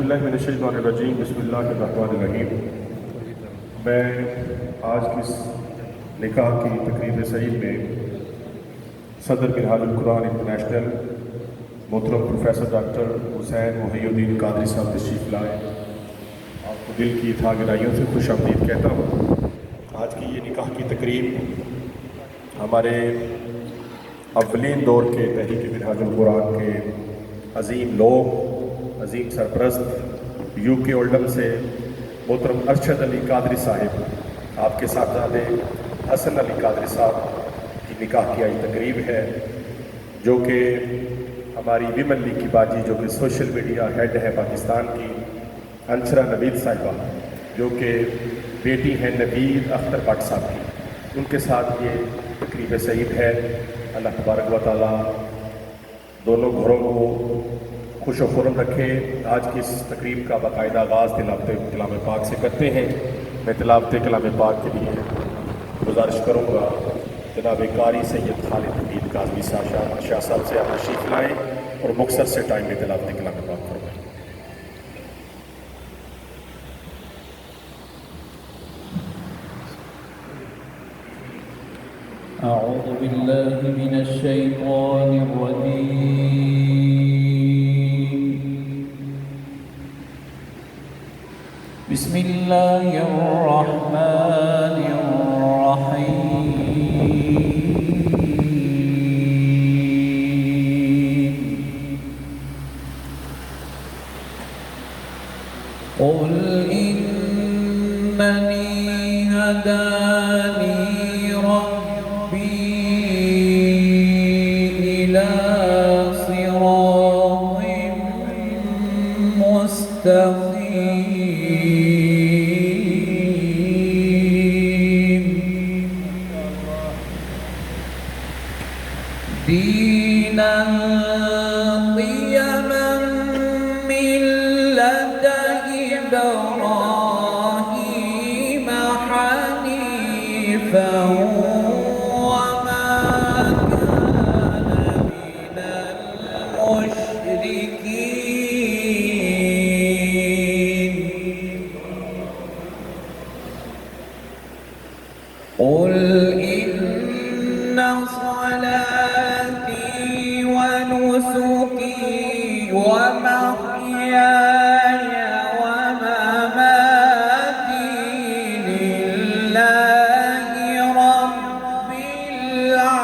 باللہ من الشیطان الرجیم بسم اللہ الرحمن الرحیم۔ میں آج کی اس نکاح کی تقریب سعید میں صدر منہاج القرآن انٹرنیشنل محترم پروفیسر ڈاکٹر حسین محی الدین قادری صاحب تشریف لائے، آپ کو دل کی تھا گہرائیوں سے خوش آمدید کہتا ہوں۔ آج کی یہ نکاح کی تقریب ہمارے اولین دور کے تحریک منہاج القرآن کے عظیم لوگ، عظیم سرپرست یو کے اولڈم سے محترم ارشد علی قادری صاحب، آپ کے صاحبزادے حسن علی قادری صاحب کی نکاح کی آج تقریب ہے، جو کہ ہماری ویمن لیگ کی باجی، جو کہ سوشل میڈیا ہیڈ ہے پاکستان کی، انشرا نوید صاحبہ، جو کہ بیٹی ہیں نوید اختر بٹ صاحب کی، ان کے ساتھ یہ تقریب سعید ہے۔ اللہ تبارک و تعالیٰ دونوں گھروں کو خوش و خرم رکھے۔ آج کی اس تقریب کا باقاعدہ آغاز تلاوت کلام پاک سے کرتے ہیں۔ میں تلاوت کلام پاک کے لیے گزارش کروں گا جناب قاری سید خالد حمید کاظمی شاہ صاحب سے آپ تشریف لائیں اور مختصر سے ٹائم میں تلاوت کلام پاک فرمائیں۔ أعوذ بالله من الشيطان الرجيم، بسم الله الرحمن الرحيم۔ قل إنني هداني دينا قيما ملة إبراهيم حنيفا وما كان من المشركين قل إن صلاتي ونسكي ومحياي ومماتي لله رب العالمين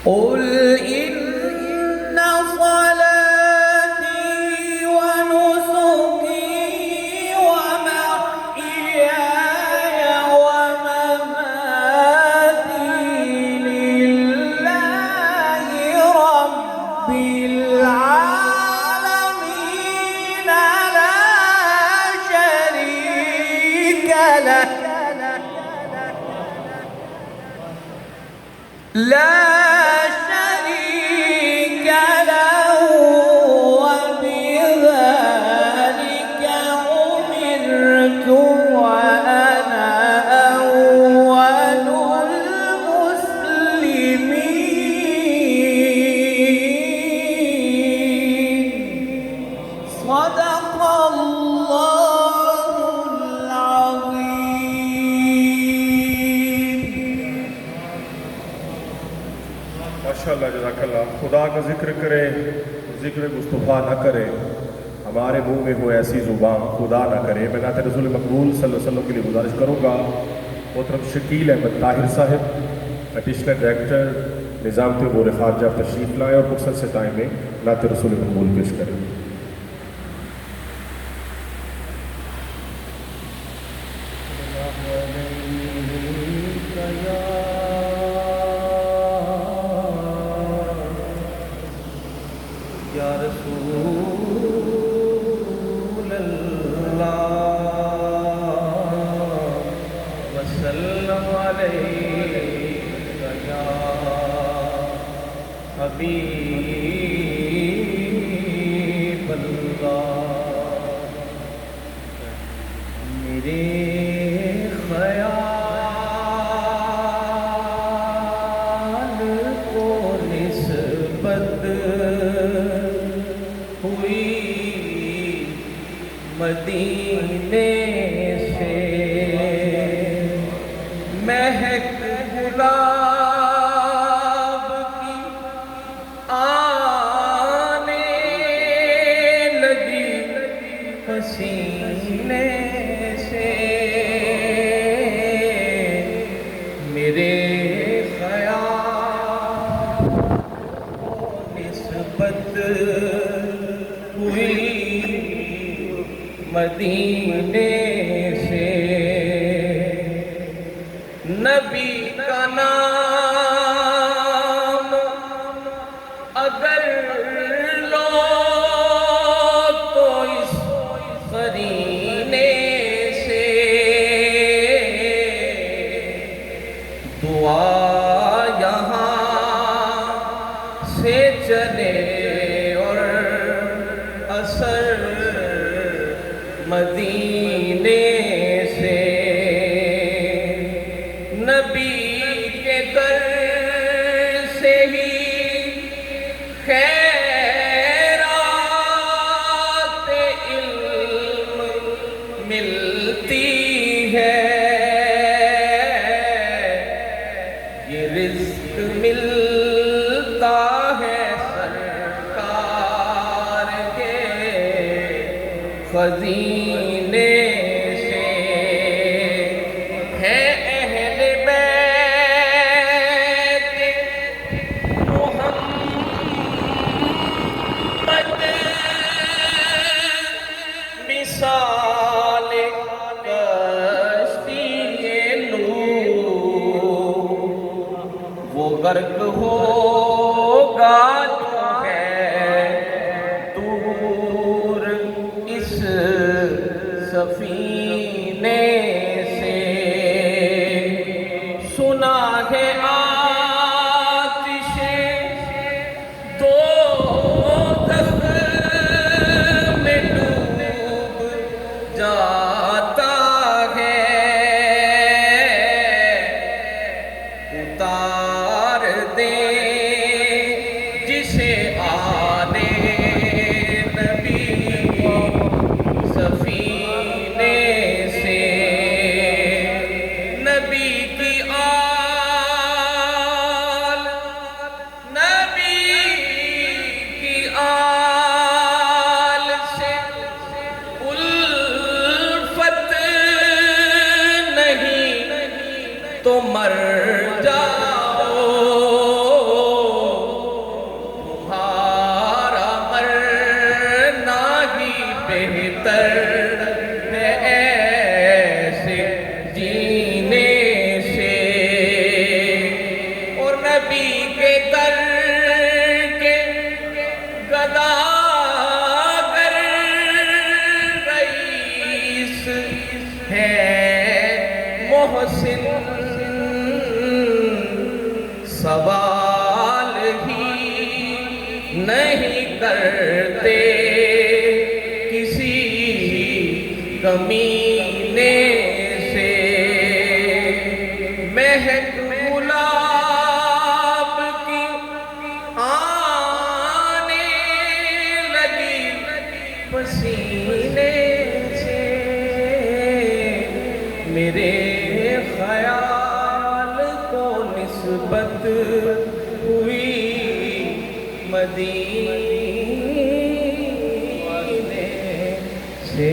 قل إن صلاتي ونسكي ومحياي ومماتي لله رب العالمين لا شريك له وبذلك أمرت وأنا أول المسلمين صدق الله العظيم۔ ماشاءاللہ، جزاک اللہ۔ خدا کا ذکر کرے، ذکر مصطفیٰ نہ کرے، ہمارے منہ میں ہو ایسی زبان خدا نہ کرے۔ میں نعت رسول مقبول صلی اللہ علیہ وسلم کے لیے گزارش کروں گا محترم شکیل احمد طاہر صاحب، ایڈیشنل ڈائریکٹر نظام امور خارجہ، تشریف لائیں اور مختصر سے ٹائم میں نعت رسول مقبول پیش کریں۔ یا رسول اللہ وسلم علیک یا حبیب اللہ، میرے خیال نسبت ہوئی مدینے سے، مہک گلاب کی آنے لگی پسینے سے، میرے خیال کو نسبت ہوئی مدینے سے، نبی کا نام اگر لو تو اس قرینے سے، دعا یہاں سے چلے اور اثر مدینے سے، نبی کے در سے ہی خیرات علم ملتی ہے، یہ رزق ملتا ہے سرکار کے خزینے سے، ہے اہل بیت محمد مثال کشتی نوح، وہ غرق ہوگا جو ہے دور اس سفینے سے، سنا ہے آتش دوزخ میں ڈوب جاتا ہے، اتار دے جسے آنے نبی سفینے سے، نبی کی آل سے الفت نہیں تو مر جاؤ، تمہارا مرنا ہی بہتر ہے ایسے جینے سے، اور نبی کے در کے گداگر رئیس ہے محسن، سوال ہی نہیں کرتے کسی کمینے سے، مہک گلاب کی آنے لگی پسینے سے، میرے خیال کو نسبت ہوئی مدینے سے۔